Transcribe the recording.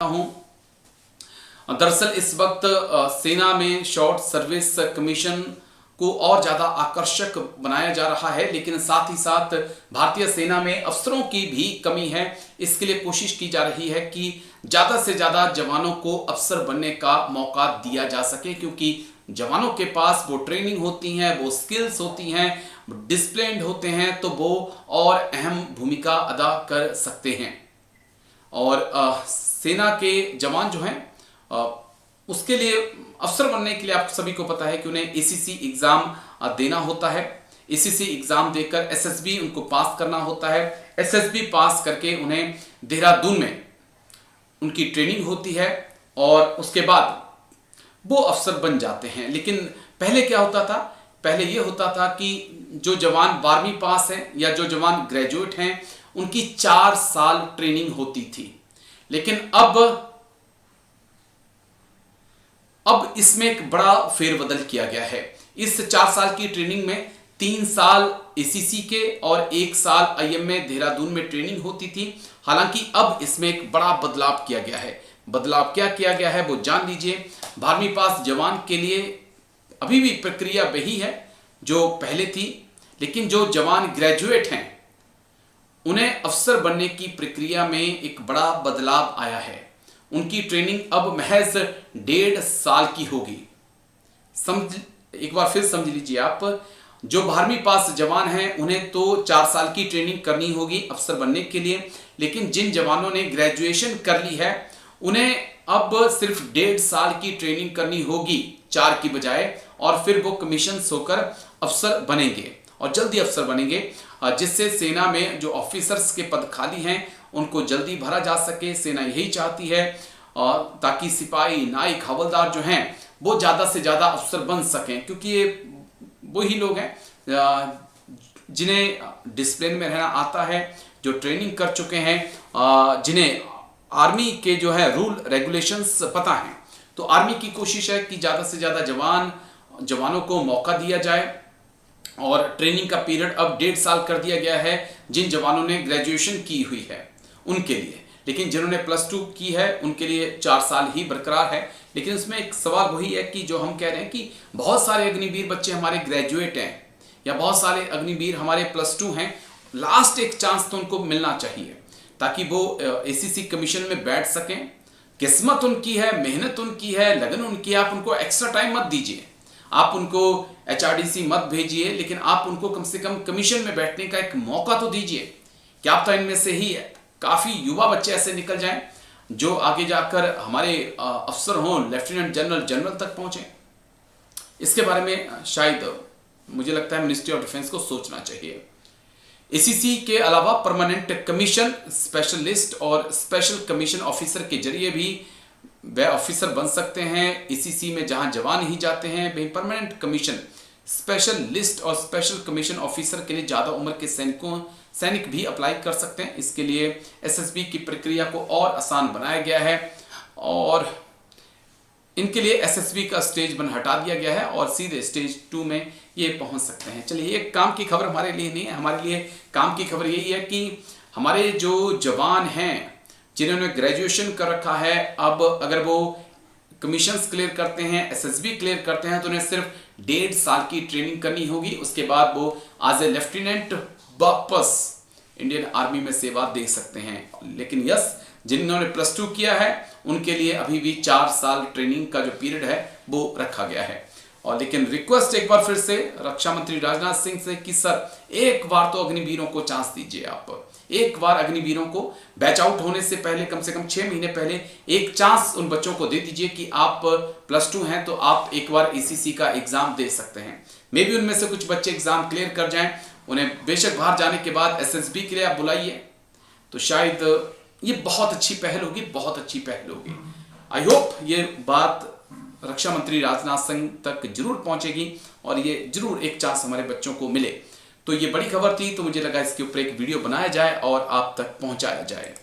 हूं। दरअसल इस वक्त सेना में शॉर्ट सर्विस कमीशन को और ज़्यादा आकर्षक बनाया जा रहा है, लेकिन साथ ही साथ भारतीय सेना में अफसरों की भी कमी है। इसके लिए कोशिश की जा रही है कि ज़्यादा से ज़्यादा जवानों को अफसर बनने का मौका दिया जा सके, क्योंकि जवानों के पास वो ट्रेनिंग होती हैं, वो स्किल्स होती हैं, डिसिप्लिन्ड होते हैं, तो वो और अहम भूमिका अदा कर सकते हैं। और सेना के जवान जो हैं उसके लिए अफसर बनने के लिए आप सभी को पता है कि उन्हें एसीसी एग्जाम देना होता है। एसीसी एग्जाम देकर एसएसबी उनको पास करना होता है। एसएसबी पास करके उन्हें देहरादून में उनकी ट्रेनिंग होती है और उसके बाद वो अफसर बन जाते हैं। लेकिन पहले क्या होता था? पहले ये होता था कि जो जवान 12वीं पास हैं या जो जवान ग्रेजुएट हैं उनकी 4 साल ट्रेनिंग होती थी। लेकिन अब इसमें एक बड़ा फेरबदल किया गया है। इस 4 साल की ट्रेनिंग में 3 साल एसीसी के और 1 साल आईएमए देहरादून में ट्रेनिंग होती थी। हालांकि अब इसमें एक बड़ा बदलाव किया गया है। बदलाव क्या किया गया है वो जान लीजिए। 12वीं पास जवान के लिए अभी भी प्रक्रिया वही है जो पहले थी, लेकिन जो जवान ग्रेजुएट हैं उन्हें अफसर बनने की प्रक्रिया में एक बड़ा बदलाव आया है। उनकी ट्रेनिंग अब महज 1.5 साल की होगी। एक बार फिर समझ लीजिए आप, जो 12वीं पास जवान हैं उन्हें तो 4 साल की ट्रेनिंग करनी होगी अफसर बनने के लिए, लेकिन जिन जवानों ने ग्रेजुएशन कर ली है उन्हें अब सिर्फ 1.5 साल की ट्रेनिंग करनी होगी 4 की बजाय, और फिर वो कमीशन होकर अफसर बनेंगे और जल्दी अफसर बनेंगे, जिससे सेना में जो ऑफिसर्स के पद खाली हैं उनको जल्दी भरा जा सके। सेना यही चाहती है ताकि सिपाही, नाइक, हवलदार जो हैं वो ज़्यादा से ज़्यादा अफसर बन सकें, क्योंकि ये वही लोग हैं जिन्हें डिसिप्लिन में रहना आता है, जो ट्रेनिंग कर चुके हैं, जिन्हें आर्मी के जो है रूल रेगुलेशंस पता हैं। तो आर्मी की कोशिश है कि ज़्यादा से ज़्यादा जवानों को मौका दिया जाए और ट्रेनिंग का पीरियड अब 1.5 साल कर दिया गया है जिन जवानों ने ग्रेजुएशन की हुई है उनके लिए। लेकिन जिन्होंने +2 की है उनके लिए 4 साल ही बरकरार है। लेकिन इसमें एक सवाल वही है कि जो हम कह रहे हैं कि बहुत सारे अग्निवीर बच्चे हमारे ग्रेजुएट हैं या बहुत सारे अग्निवीर हमारे +2 हैं, लास्ट एक चांस तो उनको मिलना चाहिए ताकि वो एसीसी कमीशन में बैठ सकें। किस्मत उनकी है, मेहनत उनकी है, लगन उनकी है। आप उनको एक्स्ट्रा टाइम मत दीजिए, आप उनको एचआरडीसी मत भेजिए, लेकिन आप उनको कम से कम कमीशन में बैठने का एक मौका तो दीजिए। क्या पता इनमें से ही काफ़ी युवा बच्चे ऐसे निकल जाएं जो आगे जाकर हमारे अफसर हों, लेफ्टिनेंट जनरल, जनरल तक पहुंचे। इसके बारे में शायद मुझे लगता है मिनिस्ट्री ऑफ डिफेंस को सोचना चाहिए। एसीसी के अलावा परमानेंट कमीशन, स्पेशलिस्ट और स्पेशल कमीशन ऑफिसर के जरिए भी वे ऑफिसर बन सकते हैं। एसीसी में जहां जवान ही जाते हैं, वहीं परमानेंट कमीशन, स्पेशल लिस्ट और स्पेशल कमीशन ऑफिसर के लिए ज़्यादा उम्र के सैनिक भी अप्लाई कर सकते हैं। इसके लिए एसएसबी की प्रक्रिया को और आसान बनाया गया है और इनके लिए एसएसबी का स्टेज 1 हटा दिया गया है और सीधे स्टेज 2 में ये पहुंच सकते हैं। चलिए, ये काम की खबर हमारे लिए नहीं है। हमारे लिए काम की खबर यही है कि हमारे जो जवान हैं जिन्होंने ग्रेजुएशन कर रखा है, अब अगर वो कमीशंस क्लियर करते हैं, एसएसबी क्लियर करते हैं, तो उन्हें सिर्फ 1.5 साल की ट्रेनिंग करनी होगी। उसके बाद वो एज ए लेफ्टिनेंट वापस इंडियन आर्मी में सेवा दे सकते हैं। लेकिन जिन्होंने +2 किया है उनके लिए अभी भी 4 साल ट्रेनिंग का जो पीरियड है वो रखा गया है। और लेकिन रिक्वेस्ट एक बार फिर से रक्षा मंत्री राजनाथ सिंह से कि सर एक बार तो अग्निवीरों को चांस दीजिए। आप एक बार अग्निवीरों को बैच आउट होने से पहले, कम से कम 6 महीने पहले एक चांस उन बच्चों को दे दीजिए कि आप +2 हैं तो आप एक बार एसीसी का एग्जाम दे सकते हैं। मे भी उनमें से कुछ बच्चे एग्जाम क्लियर कर जाएं, उन्हें बेशक बाहर जाने के बाद एसएसबी के लिए आप बुलाइए, तो शायद ये बहुत अच्छी पहल होगी, बहुत अच्छी पहल होगी। आई होप ये बात रक्षा मंत्री राजनाथ सिंह तक जरूर पहुंचेगी और ये जरूर एक चांस हमारे बच्चों को मिले। तो ये बड़ी खबर थी, तो मुझे लगा इसके ऊपर एक वीडियो बनाया जाए और आप तक पहुंचाया जाए।